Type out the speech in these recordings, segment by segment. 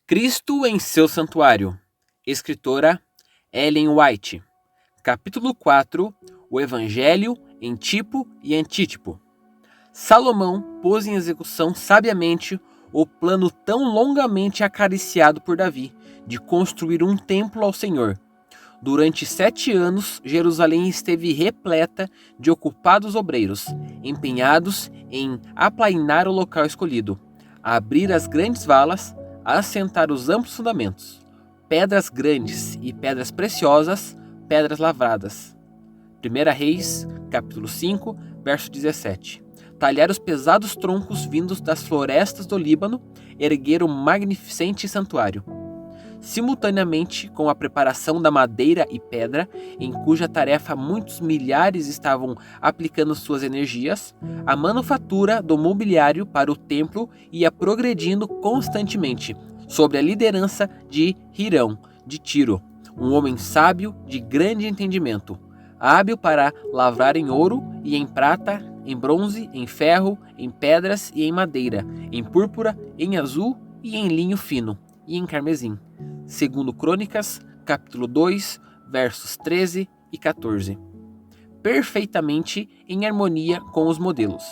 Cristo em seu santuário. Escritora Ellen White. Capítulo 4. O Evangelho em tipo e antítipo. Salomão pôs em execução sabiamente o plano tão longamente acariciado por Davi de construir um templo ao Senhor. Durante 7 anos, Jerusalém esteve repleta de ocupados obreiros, empenhados em aplainar o local escolhido, abrir as grandes valas, assentar os amplos fundamentos, pedras grandes e pedras preciosas, pedras lavradas. 1 Reis, capítulo 5, verso 17. Talhar os pesados troncos vindos das florestas do Líbano, erguer o magnificente santuário. Simultaneamente com a preparação da madeira e pedra, em cuja tarefa muitos milhares estavam aplicando suas energias, a manufatura do mobiliário para o templo ia progredindo constantemente, sob a liderança de Hirão, de Tiro, um homem sábio de grande entendimento, hábil para lavrar em ouro e em prata, em bronze, em ferro, em pedras e em madeira, em púrpura, em azul e em linho fino, e em carmesim. Segundo Crônicas, capítulo 2, versos 13 e 14. Perfeitamente em harmonia com os modelos.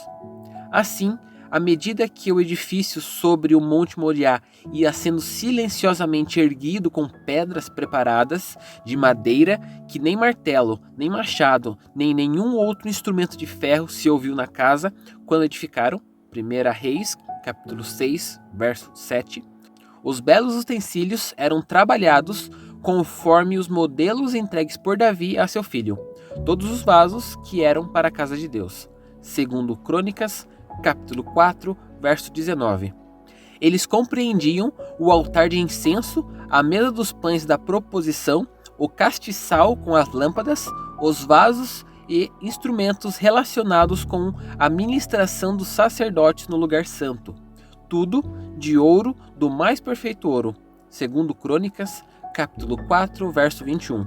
Assim, à medida que o edifício sobre o Monte Moriá ia sendo silenciosamente erguido com pedras preparadas de madeira que nem martelo, nem machado, nem nenhum outro instrumento de ferro se ouviu na casa quando edificaram, 1 Reis, capítulo 6, verso 7, os belos utensílios eram trabalhados conforme os modelos entregues por Davi a seu filho, todos os vasos que eram para a casa de Deus. Segundo Crônicas, capítulo 4, verso 19. Eles compreendiam o altar de incenso, a mesa dos pães da proposição, o castiçal com as lâmpadas, os vasos e instrumentos relacionados com a ministração dos sacerdotes no lugar santo. Tudo de ouro do mais perfeito ouro. Segundo Crônicas, capítulo 4, verso 21.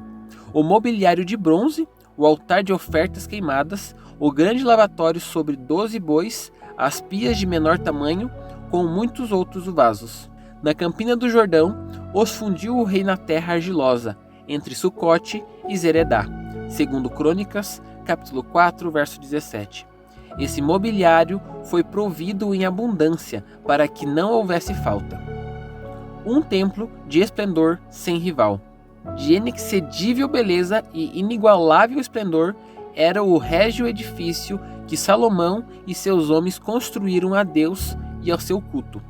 O mobiliário de bronze, o altar de ofertas queimadas, o grande lavatório sobre 12 bois, as pias de menor tamanho, com muitos outros vasos. Na campina do Jordão, os fundiu o rei na terra argilosa, entre Sucote e Zeredá. Segundo Crônicas, capítulo 4, verso 17. Esse mobiliário foi provido em abundância para que não houvesse falta. Um templo de esplendor sem rival, de inexcedível beleza e inigualável esplendor, era o régio edifício que Salomão e seus homens construíram a Deus e ao seu culto.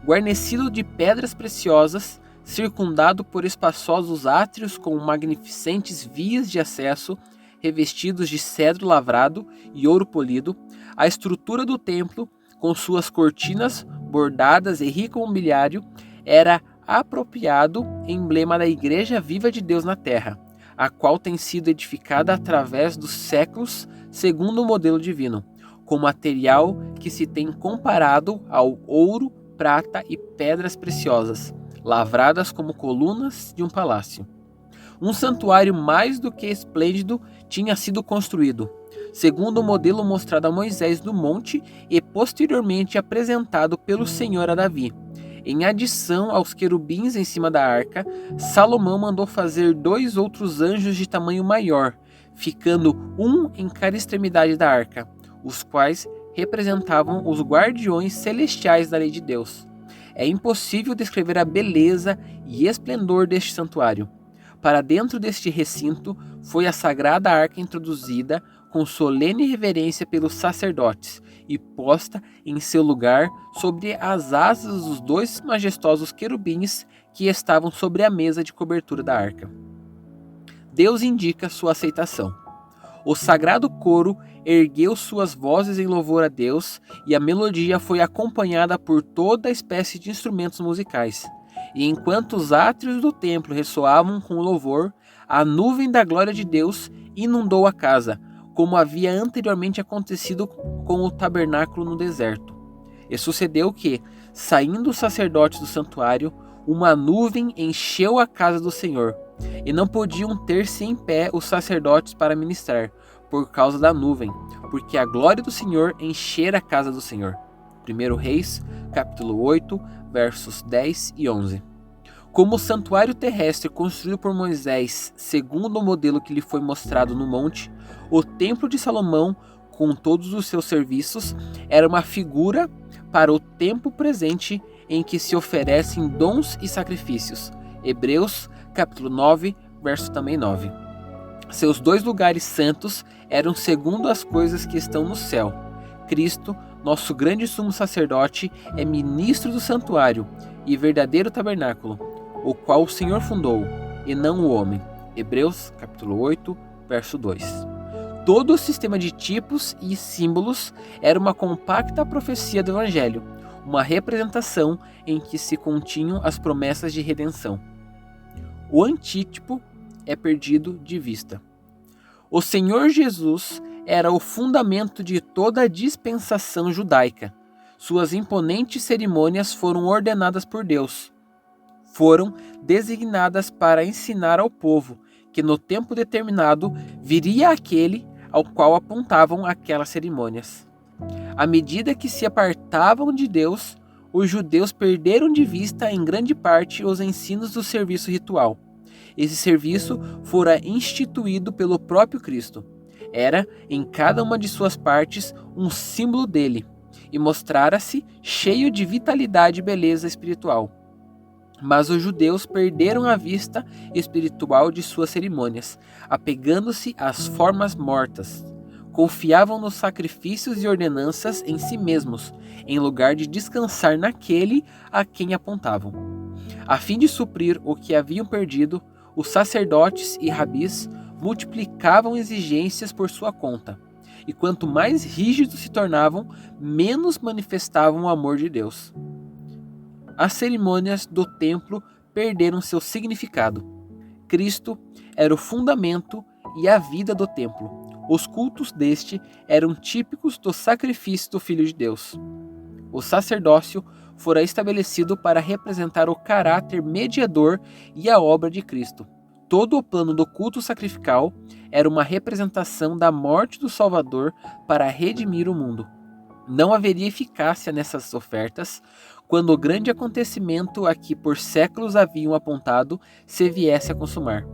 Guarnecido de pedras preciosas, circundado por espaçosos átrios com magnificentes vias de acesso, revestidos de cedro lavrado e ouro polido, a estrutura do templo, com suas cortinas bordadas e rico mobiliário, era apropriado emblema da Igreja Viva de Deus na Terra, a qual tem sido edificada através dos séculos segundo o modelo divino, com material que se tem comparado ao ouro, prata e pedras preciosas, lavradas como colunas de um palácio. Um santuário mais do que esplêndido tinha sido construído, segundo o modelo mostrado a Moisés no monte e posteriormente apresentado pelo Senhor a Davi. Em adição aos querubins em cima da arca, Salomão mandou fazer 2 outros anjos de tamanho maior, ficando um em cada extremidade da arca, os quais representavam os guardiões celestiais da lei de Deus. É impossível descrever a beleza e esplendor deste santuário. Para dentro deste recinto foi a sagrada arca introduzida com solene reverência pelos sacerdotes e posta em seu lugar sobre as asas dos 2 majestosos querubins que estavam sobre a mesa de cobertura da arca. Deus indica sua aceitação. O sagrado coro ergueu suas vozes em louvor a Deus e a melodia foi acompanhada por toda espécie de instrumentos musicais. E enquanto os átrios do templo ressoavam com o louvor, a nuvem da glória de Deus inundou a casa, como havia anteriormente acontecido com o tabernáculo no deserto. E sucedeu que, saindo os sacerdotes do santuário, uma nuvem encheu a casa do Senhor, e não podiam ter-se em pé os sacerdotes para ministrar, por causa da nuvem, porque a glória do Senhor enchera a casa do Senhor. 1 Reis, capítulo 8, versos 10 e 11. Como o santuário terrestre construído por Moisés, segundo o modelo que lhe foi mostrado no monte, o templo de Salomão, com todos os seus serviços, era uma figura para o tempo presente em que se oferecem dons e sacrifícios. Hebreus, capítulo 9, verso também 9. Seus 2 lugares santos eram segundo as coisas que estão no céu. Cristo, nosso grande sumo sacerdote, é ministro do santuário e verdadeiro tabernáculo, o qual o Senhor fundou, e não o homem. Hebreus, capítulo 8, verso 2. Todo o sistema de tipos e símbolos era uma compacta profecia do Evangelho, uma representação em que se continham as promessas de redenção. O antítipo é perdido de vista. O Senhor Jesus era o fundamento de toda a dispensação judaica. Suas imponentes cerimônias foram ordenadas por Deus. Foram designadas para ensinar ao povo que no tempo determinado viria aquele ao qual apontavam aquelas cerimônias. À medida que se apartavam de Deus, os judeus perderam de vista em grande parte os ensinos do serviço ritual. Esse serviço fora instituído pelo próprio Cristo. Era, em cada uma de suas partes, um símbolo dele, e mostrara-se cheio de vitalidade e beleza espiritual. Mas os judeus perderam a vista espiritual de suas cerimônias, apegando-se às formas mortas. Confiavam nos sacrifícios e ordenanças em si mesmos, em lugar de descansar naquele a quem apontavam. A fim de suprir o que haviam perdido, os sacerdotes e rabis multiplicavam exigências por sua conta, e quanto mais rígidos se tornavam, menos manifestavam o amor de Deus. As cerimônias do templo perderam seu significado. Cristo era o fundamento e a vida do templo. Os cultos deste eram típicos do sacrifício do Filho de Deus. O sacerdócio fora estabelecido para representar o caráter mediador e a obra de Cristo. Todo o plano do culto sacrificial era uma representação da morte do Salvador para redimir o mundo. Não haveria eficácia nessas ofertas quando o grande acontecimento a que por séculos haviam apontado se viesse a consumar.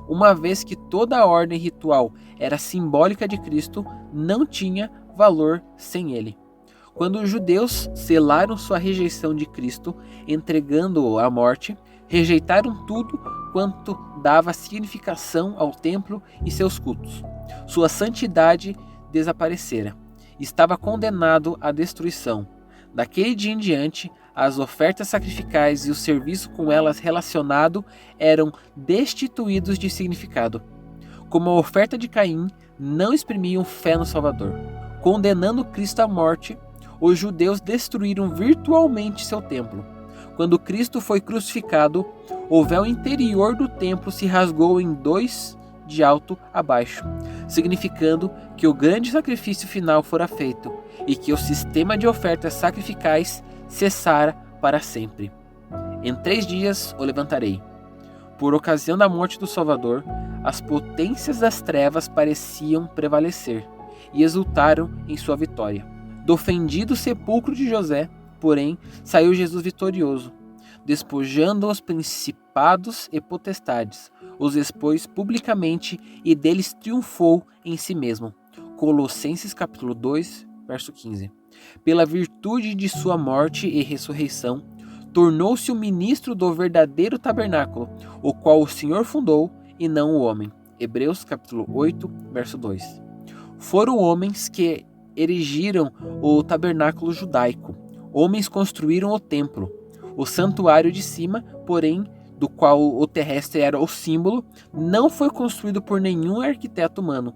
Uma vez que toda a ordem ritual era simbólica de Cristo, não tinha valor sem ele. Quando os judeus selaram sua rejeição de Cristo, entregando-o à morte, rejeitaram tudo quanto dava significação ao templo e seus cultos. Sua santidade desaparecera. Estava condenado à destruição. Daquele dia em diante, as ofertas sacrificais e o serviço com elas relacionado eram destituídos de significado. Como a oferta de Caim, não exprimiam fé no Salvador. Condenando Cristo à morte, os judeus destruíram virtualmente seu templo. Quando Cristo foi crucificado, o véu interior do templo se rasgou em 2 de alto a baixo, significando que o grande sacrifício final fora feito e que o sistema de ofertas sacrificais cessara para sempre. Em 3 dias o levantarei. Por ocasião da morte do Salvador, as potências das trevas pareciam prevalecer e exultaram em sua vitória. Do fendido sepulcro de José, porém, saiu Jesus vitorioso, despojando os principados e potestades, os expôs publicamente e deles triunfou em si mesmo. Colossenses capítulo 2, verso 15. Pela virtude de sua morte e ressurreição, tornou-se o ministro do verdadeiro tabernáculo, o qual o Senhor fundou e não o homem. Hebreus capítulo 8, verso 2. Foram homens que erigiram o tabernáculo judaico. Homens construíram o templo. O santuário de cima, porém, do qual o terrestre era o símbolo, não foi construído por nenhum arquiteto humano.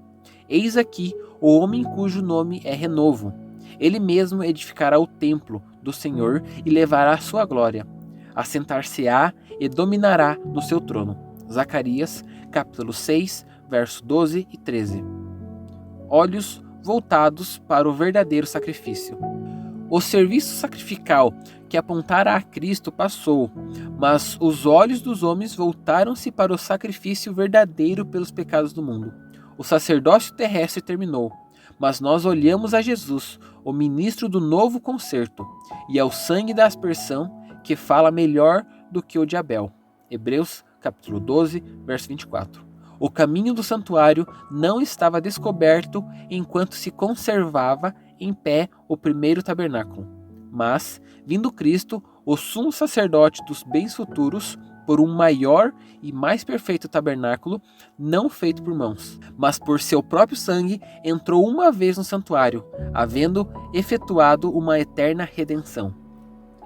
Eis aqui o homem cujo nome é Renovo. Ele mesmo edificará o templo do Senhor e levará a sua glória. Assentar-se-á e dominará no seu trono. Zacarias, capítulo 6, verso 12 e 13. Olhos voltados para o verdadeiro sacrifício. O serviço sacrificial que apontara a Cristo passou, mas os olhos dos homens voltaram-se para o sacrifício verdadeiro pelos pecados do mundo. O sacerdócio terrestre terminou, mas nós olhamos a Jesus, o ministro do novo concerto, e ao sangue da aspersão que fala melhor do que o de Abel. Hebreus capítulo 12, verso 24. O caminho do santuário não estava descoberto enquanto se conservava em pé o primeiro tabernáculo. Mas, vindo Cristo, o sumo sacerdote dos bens futuros, por um maior e mais perfeito tabernáculo, não feito por mãos, mas por seu próprio sangue, entrou uma vez no santuário, havendo efetuado uma eterna redenção.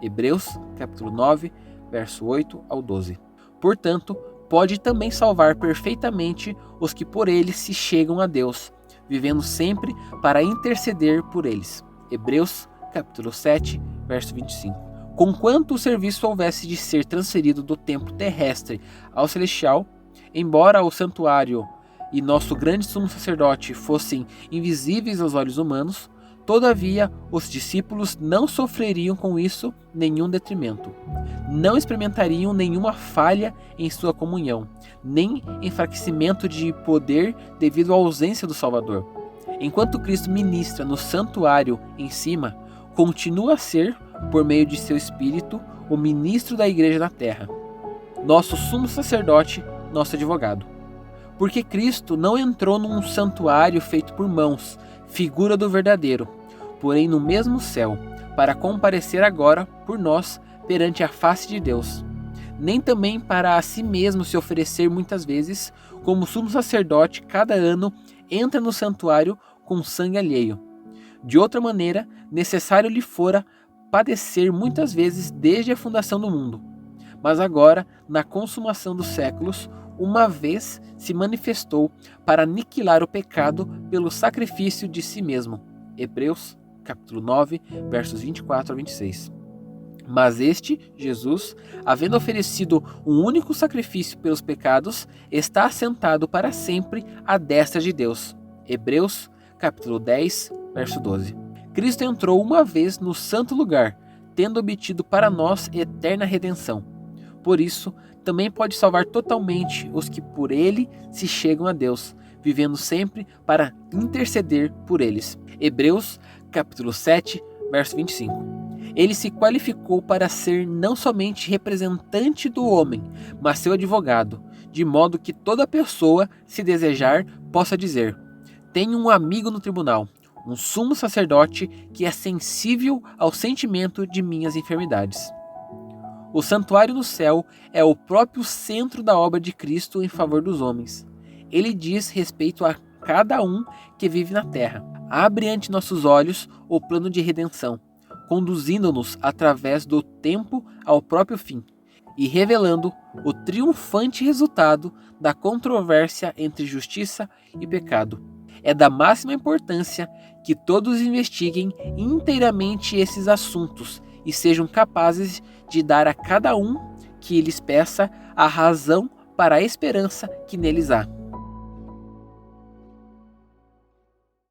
Hebreus, capítulo 9, verso 8 ao 12. Portanto, pode também salvar perfeitamente os que por ele se chegam a Deus, vivendo sempre para interceder por eles. Hebreus, capítulo 7, verso 25. Conquanto o serviço houvesse de ser transferido do templo terrestre ao celestial, embora o santuário e nosso grande sumo sacerdote fossem invisíveis aos olhos humanos, todavia os discípulos não sofreriam com isso nenhum detrimento. Não experimentariam nenhuma falha em sua comunhão, nem enfraquecimento de poder devido à ausência do Salvador. Enquanto Cristo ministra no santuário em cima, continua a ser, por meio de seu Espírito, o ministro da igreja na terra, nosso sumo sacerdote, nosso advogado. Porque Cristo não entrou num santuário feito por mãos, figura do verdadeiro, porém no mesmo céu, para comparecer agora por nós perante a face de Deus. Nem também para a si mesmo se oferecer muitas vezes, como sumo sacerdote cada ano entra no santuário com sangue alheio. De outra maneira, necessário lhe fora padecer muitas vezes desde a fundação do mundo. Mas agora, na consumação dos séculos, uma vez se manifestou para aniquilar o pecado pelo sacrifício de si mesmo. Hebreus, capítulo 9, versos 24 a 26. Mas este, Jesus, havendo oferecido um único sacrifício pelos pecados, está assentado para sempre à destra de Deus. Hebreus, capítulo 10, verso 12. Cristo entrou uma vez no santo lugar, tendo obtido para nós eterna redenção. Por isso, também pode salvar totalmente os que por ele se chegam a Deus, vivendo sempre para interceder por eles. Hebreus, capítulo 7, verso 25. Ele se qualificou para ser não somente representante do homem, mas seu advogado, de modo que toda pessoa, se desejar, possa dizer: tenho um amigo no tribunal, um sumo sacerdote que é sensível ao sentimento de minhas enfermidades. O santuário no céu é o próprio centro da obra de Cristo em favor dos homens. Ele diz respeito a cada um que vive na terra. Abre ante nossos olhos o plano de redenção, conduzindo-nos através do tempo ao próprio fim e revelando o triunfante resultado da controvérsia entre justiça e pecado. É da máxima importância que todos investiguem inteiramente esses assuntos e sejam capazes de dar a cada um que lhes peça a razão para a esperança que neles há.